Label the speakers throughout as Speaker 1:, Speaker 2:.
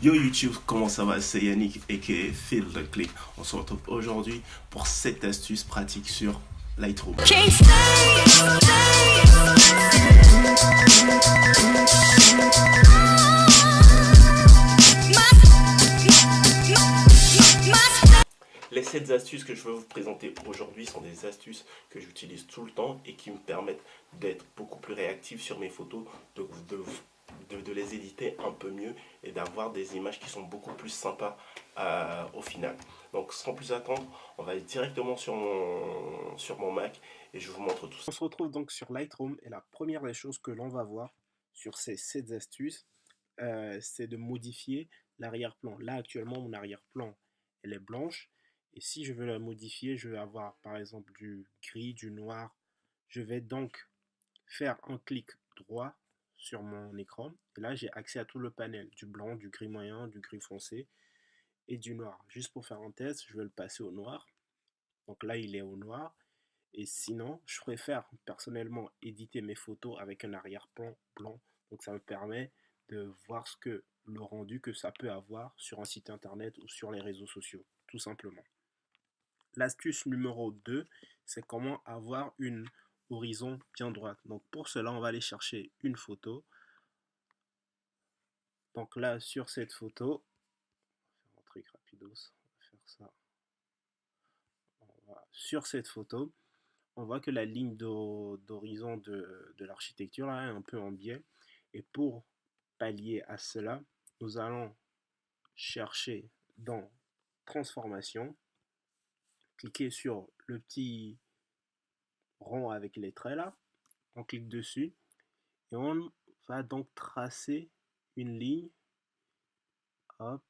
Speaker 1: Yo YouTube, comment ça va? C'est Yannick aka Phil the Click. On se retrouve aujourd'hui pour 7 astuces pratiques sur Lightroom. Les 7 astuces que je veux vous présenter aujourd'hui sont des astuces que j'utilise tout le temps et qui me permettent d'être beaucoup plus réactif sur mes photos, de les éditer un peu mieux et d'avoir des images qui sont beaucoup plus sympas au final. Donc sans plus attendre, on va aller directement sur mon Mac et je vous montre tout ça.
Speaker 2: On se retrouve donc sur Lightroom et la première des choses que l'on va voir sur ces 7 astuces, c'est de modifier l'arrière-plan. Là actuellement mon arrière-plan elle est blanche et si je veux la modifier, je vais avoir par exemple du gris, du noir. Je vais donc faire un clic droit sur mon écran et là j'ai accès à tout le panel, du blanc, du gris moyen, du gris foncé et du noir. Juste pour faire un test, je vais le passer au noir. Donc là il est au noir. Et sinon, je préfère personnellement éditer mes photos avec un arrière-plan blanc. Donc ça me permet de voir le rendu que ça peut avoir sur un site internet ou sur les réseaux sociaux, tout simplement. L'astuce numéro 2, c'est comment avoir une horizon bien droite. Donc pour cela, on va aller chercher une photo. Donc là, sur cette photo, on va faire un truc rapidos, on va faire ça. Sur cette photo, on voit que la ligne d'horizon de l'architecture là, est un peu en biais. Et pour pallier à cela, nous allons chercher dans Transformation, cliquer sur le petit rond avec les traits là, on clique dessus et on va donc tracer une ligne, hop,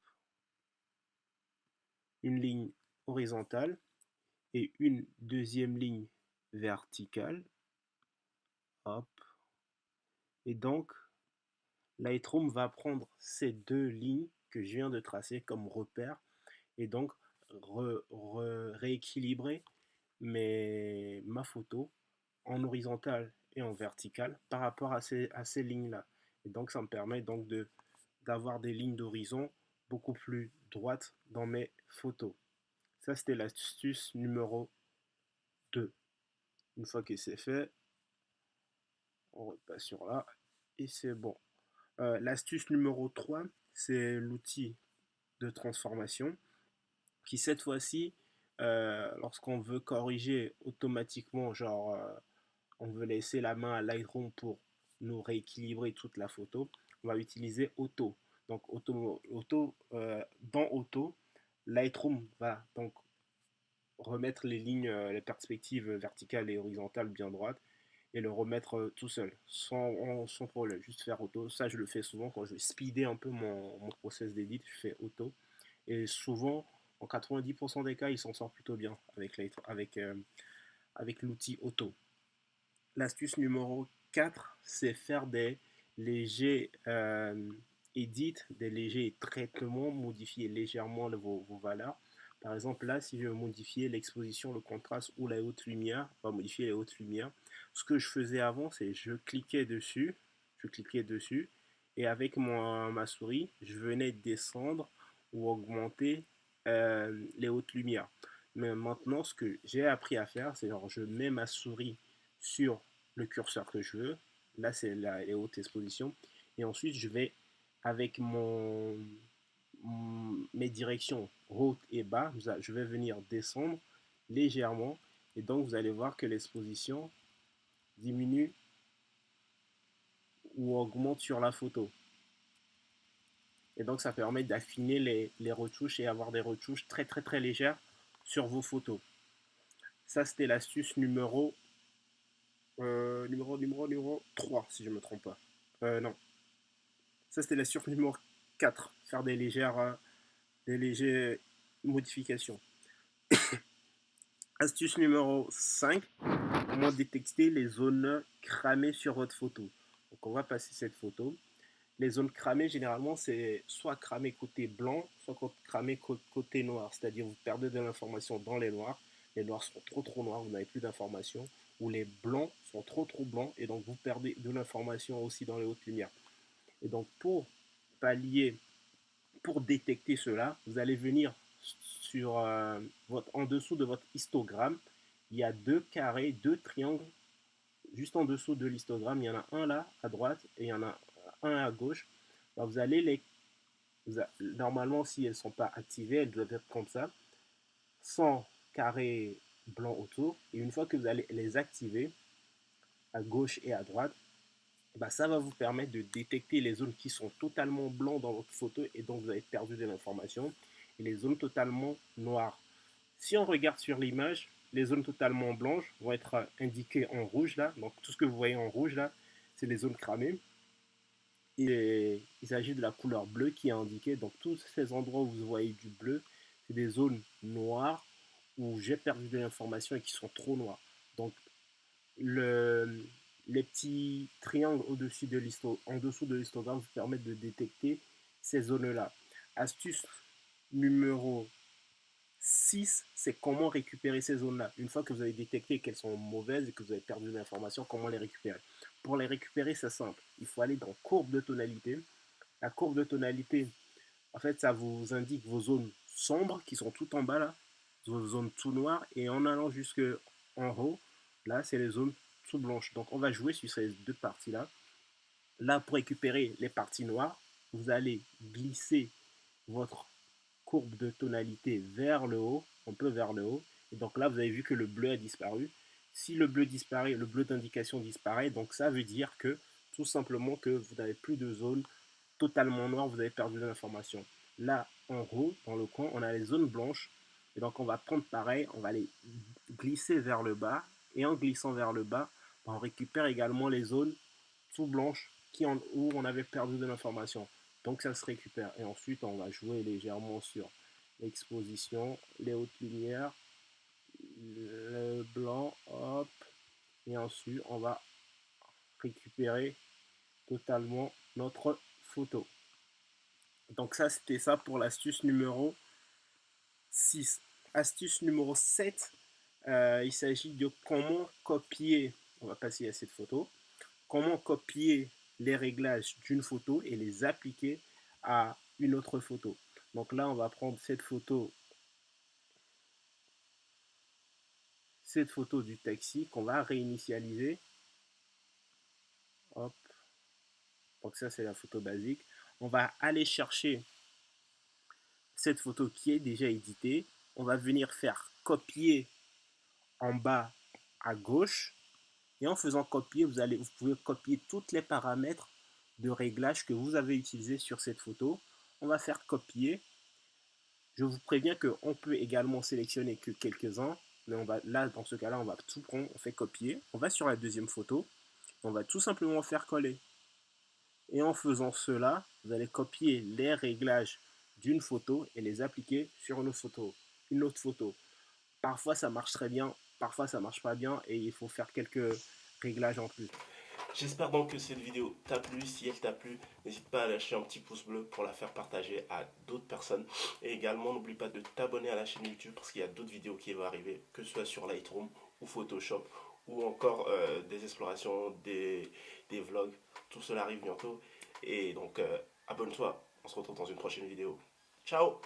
Speaker 2: une ligne horizontale et une deuxième ligne verticale, hop, et donc Lightroom va prendre ces deux lignes que je viens de tracer comme repère et donc rééquilibrer ma photo en horizontale et en verticale par rapport à ces lignes-là. Et donc ça me permet donc d'avoir des lignes d'horizon beaucoup plus droites dans mes photos. Ça, c'était l'astuce numéro 2. Une fois que c'est fait, on repasse sur là et c'est bon. L'astuce numéro 3, c'est l'outil de transformation qui cette fois-ci, lorsqu'on veut corriger automatiquement, genre on veut laisser la main à Lightroom pour nous rééquilibrer toute la photo, on va utiliser Auto. Donc dans Auto, Lightroom va donc remettre les lignes, les perspectives verticales et horizontales bien droites et le remettre tout seul, sans problème, juste faire auto. Ça, je le fais souvent quand je veux speeder un peu mon process d'édit, je fais auto. Et souvent, en 90% des cas, il s'en sort plutôt bien avec l'outil auto. L'astuce numéro 4, c'est faire des légers edits, des légers traitements, modifier légèrement vos valeurs. Par exemple, là, si je veux modifier l'exposition, le contraste ou la haute lumière, on va modifier les hautes lumières. Ce que je faisais avant, c'est je cliquais dessus, et avec ma souris, je venais descendre ou augmenter les hautes lumières. Mais maintenant, ce que j'ai appris à faire, c'est genre je mets ma souris sur le curseur que je veux. Là, c'est les hautes expositions. Et ensuite, je vais avec mes directions haute et bas, je vais venir descendre légèrement. Et donc, vous allez voir que l'exposition diminue ou augmente sur la photo. Et donc, ça permet d'affiner les retouches et avoir des retouches très, très, très légères sur vos photos. Ça, c'était l'astuce numéro 3, si je ne me trompe pas. Non. Ça, c'était l'astuce numéro 4, faire des légères modifications. Astuce numéro 5, comment détecter les zones cramées sur votre photo. Donc, on va passer cette photo. Les zones cramées, généralement, c'est soit cramé côté blanc, soit cramé côté noir. C'est-à-dire, vous perdez de l'information dans les noirs. Les noirs sont trop noirs, vous n'avez plus d'informations. Ou les blancs sont trop blancs, et donc vous perdez de l'information aussi dans les hautes lumières. Et donc, pour pallier Pour détecter cela, vous allez venir sur en dessous de votre histogramme. Il y a deux carrés, deux triangles juste en dessous de l'histogramme. Il y en a un là à droite et il y en a un à gauche. Ben, vous allez normalement, si elles ne sont pas activées, elles doivent être comme ça, sans carré blanc autour. Et une fois que vous allez les activer à gauche et à droite, bah, ça va vous permettre de détecter les zones qui sont totalement blancs dans votre photo et donc vous avez perdu de l'information, et les zones totalement noires. Si on regarde sur l'image, les zones totalement blanches vont être indiquées en rouge là. Donc tout ce que vous voyez en rouge là, c'est les zones cramées. Et il s'agit de la couleur bleue qui est indiquée. Donc tous ces endroits où vous voyez du bleu, c'est des zones noires où j'ai perdu de l'information et qui sont trop noires. Donc le, les petits triangles en dessous de l'histogramme vous permettent de détecter ces zones-là. Astuce numéro 6, c'est comment récupérer ces zones-là. Une fois que vous avez détecté qu'elles sont mauvaises et que vous avez perdu l'information, comment les récupérer. Pour les récupérer, c'est simple. Il faut aller dans courbe de tonalité. La courbe de tonalité, en fait, ça vous indique vos zones sombres qui sont tout en bas là, vos zones tout noires, et en allant jusque en haut, là, c'est les zones tout blanches. Donc, on va jouer sur ces deux parties-là. Là, pour récupérer les parties noires, vous allez glisser votre courbe de tonalité vers le haut, un peu vers le haut. Et donc là, vous avez vu que le bleu a disparu. Si le bleu disparaît, le bleu d'indication disparaît, donc ça veut dire que tout simplement que vous n'avez plus de zone totalement noire, vous avez perdu de l'information. Là, en haut, dans le coin, on a les zones blanches. Et donc on va prendre pareil, on va les glisser vers le bas. Et en glissant vers le bas, on récupère également les zones tout blanches où on avait perdu de l'information. Donc ça se récupère. Et ensuite, on va jouer légèrement sur l'exposition, les hautes lumières, le blanc, hop. Et ensuite, on va récupérer totalement notre photo. Donc ça, c'était ça pour l'astuce numéro 6. Astuce numéro 7, il s'agit de comment copier, on va passer à cette photo, comment copier les réglages d'une photo et les appliquer à une autre photo. Donc là, on va prendre cette photo du taxi qu'on va réinitialiser. Hop. Donc ça, c'est la photo basique. On va aller chercher cette photo qui est déjà éditée. On va venir faire copier en bas à gauche. Et en faisant copier, vous pouvez copier tous les paramètres de réglage que vous avez utilisés sur cette photo. On va faire copier. Je vous préviens qu'on peut également sélectionner que quelques-uns. Mais là, dans ce cas-là, on va tout prendre, on fait copier. On va sur la deuxième photo. On va tout simplement faire coller. Et en faisant cela, vous allez copier les réglages d'une photo et les appliquer sur une autre photo. Parfois ça marche très bien, parfois ça marche pas bien et il faut faire quelques réglages en plus.
Speaker 1: J'espère donc que cette vidéo t'a plu. Si elle t'a plu, n'hésite pas à lâcher un petit pouce bleu pour la faire partager à d'autres personnes. Et également, n'oublie pas de t'abonner à la chaîne YouTube parce qu'il y a d'autres vidéos qui vont arriver, que ce soit sur Lightroom ou Photoshop ou encore des explorations, des vlogs. Tout cela arrive bientôt. Et donc, abonne-toi. On se retrouve dans une prochaine vidéo. Ciao!